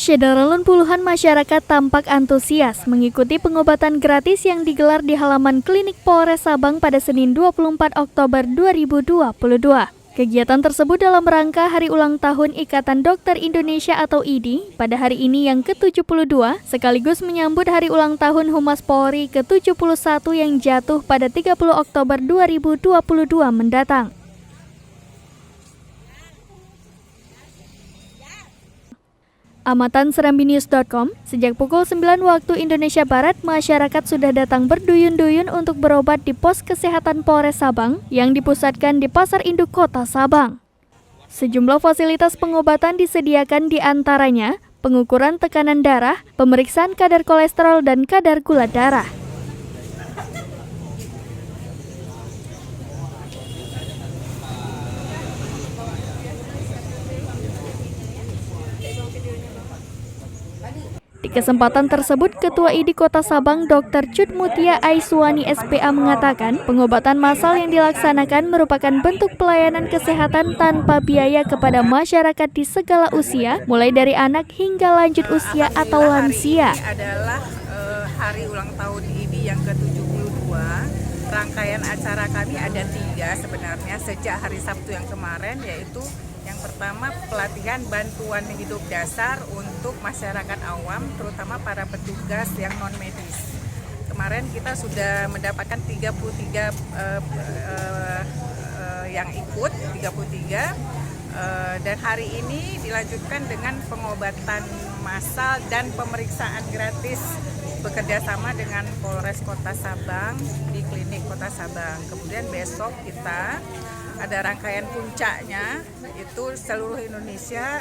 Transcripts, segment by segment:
Syederalun puluhan masyarakat tampak antusias mengikuti pengobatan gratis yang digelar di halaman klinik Polres Sabang pada Senin 24 Oktober 2022. Kegiatan tersebut dalam rangka hari ulang tahun Ikatan Dokter Indonesia atau IDI pada hari ini yang ke-72, sekaligus menyambut hari ulang tahun Humas Polri ke-71 yang jatuh pada 30 Oktober 2022 mendatang. Amatan serambinews.com, sejak pukul 9 waktu Indonesia Barat, masyarakat sudah datang berduyun-duyun untuk berobat di pos kesehatan Polres Sabang yang dipusatkan di Pasar Induk Kota Sabang. Sejumlah fasilitas pengobatan disediakan, di antaranya pengukuran tekanan darah, pemeriksaan kadar kolesterol dan kadar gula darah. Di kesempatan tersebut, Ketua IDI Kota Sabang Dr. Cut Mutia Aiswani SPA mengatakan pengobatan massal yang dilaksanakan merupakan bentuk pelayanan kesehatan tanpa biaya kepada masyarakat di segala usia, mulai dari anak hingga lanjut usia atau lansia. Hari ini adalah hari ulang tahun IDI yang ke-72. Rangkaian acara kami ada 3 sebenarnya sejak hari Sabtu yang kemarin, yaitu yang pertama pelatihan bantuan hidup dasar untuk masyarakat awam, terutama para petugas yang non-medis. Kemarin kita sudah mendapatkan 33 yang ikut, 33, dan hari ini dilanjutkan dengan pengobatan massal dan pemeriksaan gratis bekerjasama dengan Polres Kota Sabang di klinik Kota Sabang. Kemudian besok kita ada rangkaian puncaknya, itu seluruh Indonesia,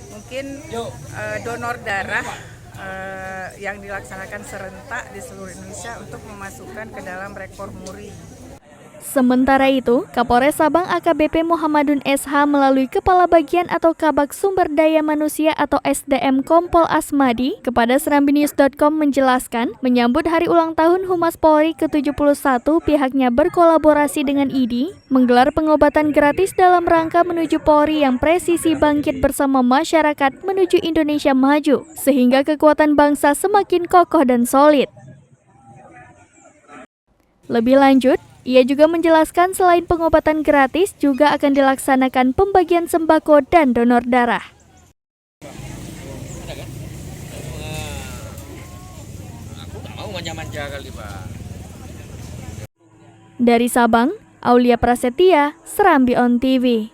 mungkin donor darah yang dilaksanakan serentak di seluruh Indonesia untuk memasukkan ke dalam rekor muri. Sementara itu, Kapolres Sabang AKBP Muhammadun SH melalui Kepala Bagian atau Kabag Sumber Daya Manusia atau SDM Kompol Asmadi kepada serambinews.com menjelaskan, menyambut hari ulang tahun Humas Polri ke-71, pihaknya berkolaborasi dengan IDI menggelar pengobatan gratis dalam rangka menuju Polri yang presisi bangkit bersama masyarakat menuju Indonesia maju, sehingga kekuatan bangsa semakin kokoh dan solid. Lebih lanjut, ia juga menjelaskan selain pengobatan gratis juga akan dilaksanakan pembagian sembako dan donor darah. Aku tak mau manja-manja kali, Pak. Dari Sabang, Aulia Prasetya, Serambi On TV.